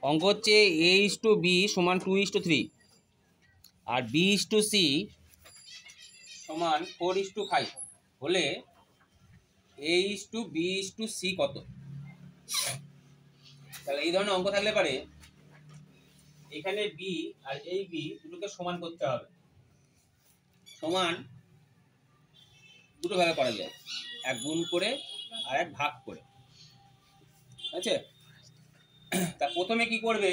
অঙ্ক হচ্ছে A:B সমান 2:3 আর B:C সমান 4:5 হলে A:B:C কত? তাহলে এই ধরনের অঙ্ক থাকলে পারে এখানে B আর এই B দুটোকে সমান করতে হবে। সমান দুটো ভাবে করা যায়, এক গুণ করে আর এক ভাগ করে। আচ্ছা, তা প্রথমে কি করবে,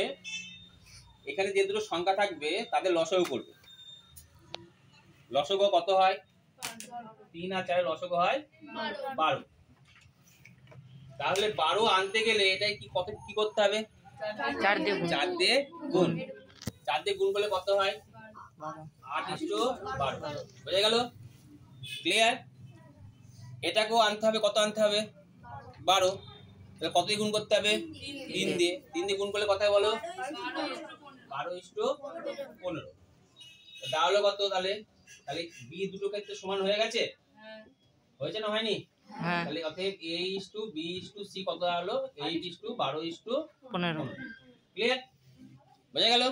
এখানে যে দুটো সংখ্যা থাকবে তাদের লসাগু করবে। লসাগু কত হয়? 3 আর 4 লসাগু হয় 12। তাহলে 12 আনতে গেলে এটাই কি করতে হবে? 4 দিয়ে গুণ। 4 দিয়ে গুণ করলে কত হয়? 8:12। বুঝে গেল? ক্লিয়ার? এটাকেও আনতে হবে, কত আনতে হবে? 12। তাহলে কত দিয়ে গুণ করতে হবে? 3 দিয়ে। 3 দিয়ে গুণ করলে কত হয় বলো? 12:15। তাহলে কত? তাহলে বি দুটো ক্ষেত্রে সমান হয়ে গেছে? হয়েছে না হয়নি? তাহলে অতএব A:B:C কত হলো? 8:12:15। ক্লিয়ার? বুঝে গেল?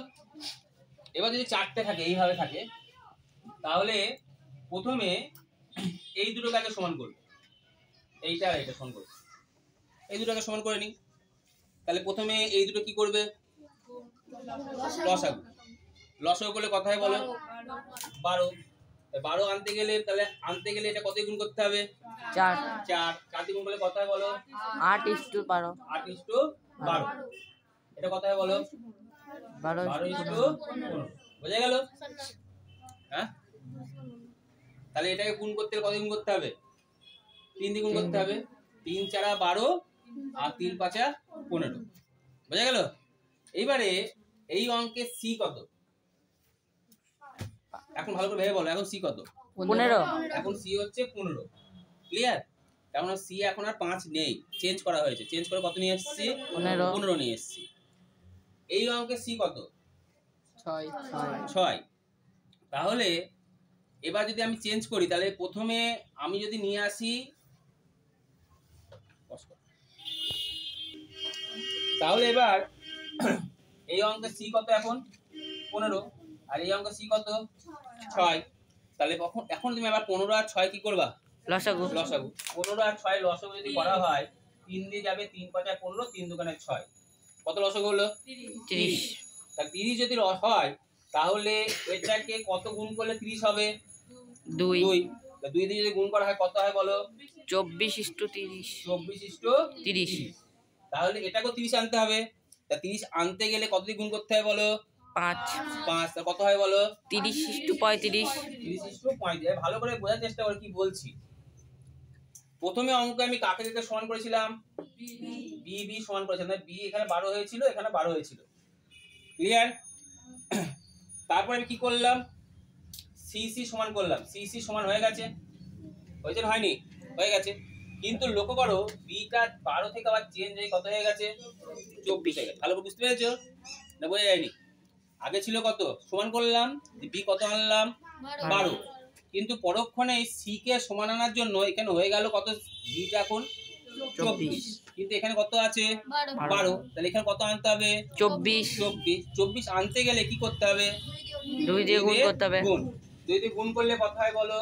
এবার যদি চারটে থাকে, এইভাবে থাকে, তাহলে প্রথমে এই দুটোকে আগে সমান করবে। এইটা আর এটা সমান করবে। এই দুটোকে সমান করে নি। তাহলে প্রথমে এই দুটো কি করবে? লসাগু। লসাগু করলে কত হয় বলো? 12। 12 আনতে গেলে এটা কত গুণ করতে হবে? 4। 4 দিয়ে গুণ করলে কত হয় বলো? 8:12। 8:12। এটা কত হয় বলো? 12:15। বুঝে গেল? হ্যাঁ, তাহলে এটাকে গুণ করতে কত গুণ করতে হবে? 3 দিয়ে গুণ করতে হবে। 3 4 12 আর 3 5 15। বুঝে গেল? এইবারে এই অঙ্কের সি কত? এখন ভালো করে ভেবে বলো, এখন সি কত? 15। এখন সি হচ্ছে 15। ক্লিয়ার? কারণ সি এখন আর 5 নেই, চেঞ্জ করা হয়েছে। চেঞ্জ করে কত নিয়ে এসেছি? 15 নিয়ে এসেছি। এই অঙ্কের সি কত? 6। তাহলে এবার যদি আমি চেঞ্জ করি, তাহলে প্রথমে আমি যদি নিয়ে আসি, তাহলে এবার এই অঙ্কের সি কত? এখন 15। আর এই অঙ্কের সি কত? 6। তাহলে এখন তুমি আবার 15 আর 6 কি করবা? লসাগু। 15 আর 6 লসাগু যদি করা হয়, 3 দিয়ে যাবে, 3 5 15, 3 2 6। কত লসাগু হলো? 30। তাহলে 30 যদি হয়, তাহলে এটাকে কত গুণ করলে 30 হবে? 2। 2 দিয়ে যদি গুণ করা হয় কত হয় বলো? 24:30। 24:30। তাহলে এটাকেও 30 আনতে হবে। তা 30 আনতে গেলে কত দিয়ে গুণ করতে হয় বলো? 5। তা কত হয় বলো? 30:35। 30:35। ভালো করে বোঝার চেষ্টা করে কি বলছি। প্রথমে অঙ্ক আমি কাকে দিতে সমান করেছিলাম? বি সমান করেছিলাম। বি এখানে 12 হয়েছিল, এখানে 12 হয়েছিল। ক্লিয়ার? তারপরে আমি কি করলাম? সি সমান করলাম। সি সমান হয়ে গেছে। হয়েছে না হয়নি? হয়ে গেছে। কিন্তু লক্ষ্য করো, বিটা 12 থেকে আবার চেঞ্জ হয়ে কত হয়ে গেছে? 24 হয়ে গেছে। ভালো করে বুঝতে পেরেছো না? বোঝা যায়নি? আগে ছিল কত? সমান করলাম, বি কত আনলাম? 12। কিন্তু পরক্ষণে সি কে সমান আনার জন্য এখানে হয়ে গেল কত? বিটা এখন 24। কিন্তু এখানে কত আছে? 12। তাহলে এখানে কত আনতে হবে? 24 আনতে গেলে কি করতে হবে? 2 দিয়ে গুণ করতে হবে। 2 দিয়ে গুণ করলে কত হয় বলো?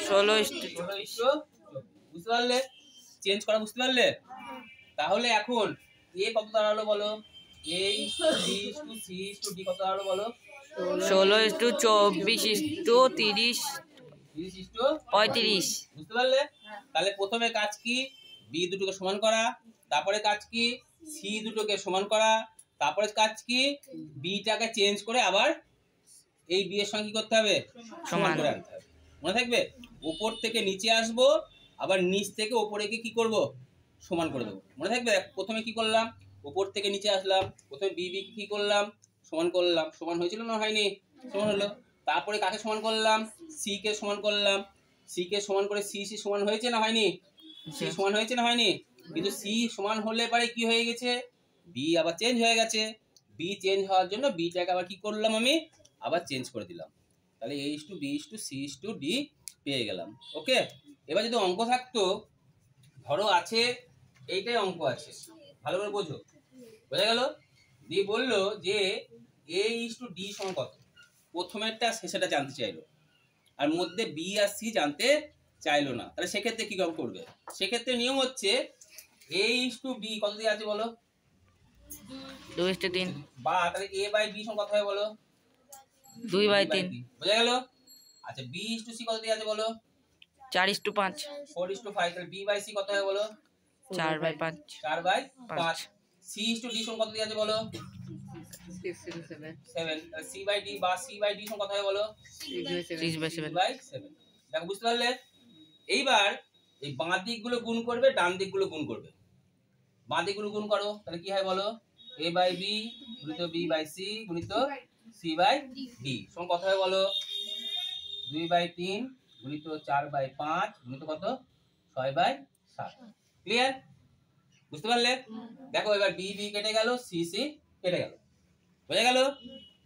16:24। বুঝতে পারলে? চেঞ্জ করা বুঝতে পারলে? তাহলে এখন এ কত দাঁড়ালো বলো? A:B:C:D কত দাঁড়ালো বলো? 16:24:30 35। বুঝতে পারলে? তাহলে প্রথমে কাজ কি? বি দুটোকে সমান করা। তারপরে কাজ কি? সি দুটোকে সমান করা। তারপরে কাজ কি? বিটাকে চেঞ্জ করে আবার এই বি এর সঙ্গে কি করতে হবে? সমান করে আনতে হবে। মনে থাকবে? উপর থেকে নিচে আসবো, আবার নিচ থেকে উপরে গিয়ে কি করব? সমান করে দেবো। মনে থাকবে? প্রথমে কি করলাম? উপর থেকে নিচে আসলাম, প্রথমে বি কি করলাম? সমান করলাম। সমান হয়েছিল না হয়নি? সমান হলো। তারপরে কাকে সমান করলাম? সি কে সমান করলাম। সি কে সমান করে সি সমান হয়েছে না হয়নি? সি সমান হয়েছে না হয়নি? কিন্তু সি সমান হলে পরে কি হয়ে গেছে? বি আবার চেঞ্জ হয়ে গেছে। বি চেঞ্জ হওয়ার জন্য বিটাকে আবার কি করলাম? আমি আবার চেঞ্জ করে দিলাম। তাহলে A:B:C:D পেয়ে গেলাম। ওকে? এবার যদি অঙ্ক থাকতো, ধরো আছে এইটাই অঙ্ক আছে, ভালো করে বোঝো। বোঝা গেল? দিয়ে বললো যে a ইস টু ডি সমান কত, প্রথমেরটা শেষেরটা জানতে চাইলো, আর মধ্যে বি আর সি জানতে চাইলো না। তাহলে সেক্ষেত্রে কি করবে? সেক্ষেত্রে নিয়ম হচ্ছে a ইস টু বি কত দিয়ে আছে বলো? 2:3। বা তাহলে a বাই বি সমান কত হয় বলো? 2/3। বোঝা গেল? আচ্ছা বি ইস টু সি কত দিয়ে আছে বলো? 4:5। 4:5। তাহলে বি বাই সি কত হয় বলো? 4/5। 4/5। সি ইস টু ডি সমান কত দিয়ে আছে বলো? 7। তাহলে সি বাই ডি বা সি বাই ডি সমান কত হয় বলো? 6/7। দেখো বুঝতে পারলে? এইবার এই বাঁ দিকগুলো গুণ করবে, ডান দিকগুলো গুণ করবে। বাঁ দিকগুলো গুণ করো, তাহলে কি হয় বলো? a বাই বি গুণিত b বাই সি গুণিত c বাই d সমান কত হয় বলো? 2/3 গুণিত 4/5 গুণিত কত? 6/7। ক্লিয়ার? বুঝতে পারলে? দেখো এবার বি বি কেটে গেল, সি সি কেটে গেল। বোঝা গেল?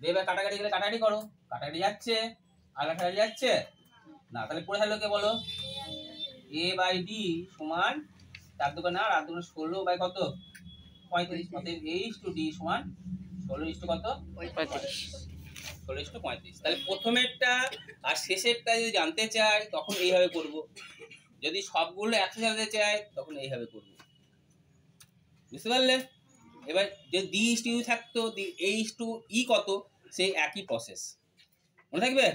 এবার কাটাকাটি গেলে কাটাকাটি করো, কাটাকাটি যাচ্ছে আর কাটাকাটি যাচ্ছে না, তাহলে পড়ে থাকলো কে বলো? a বাই ডি সমান 4 দুগুণে 8, 8 দুগুণে 16 বাই কত? 35। অতএব a ইস টু ডি সমান 16 ইস টু কত? 35। 16 ইস টু 35। তাহলে প্রথমেরটা আর শেষেরটা যদি জানতে চাই তখন এইভাবে করব, যদি সবগুলো একসাথে জানতে চাই তখন এইভাবে করব। বুঝতে পারলে? এবার যদি ডি ইস টু ইউ থাকতো, a ইস টু ই কত, সেই একই প্রসেস মনে থাকবে।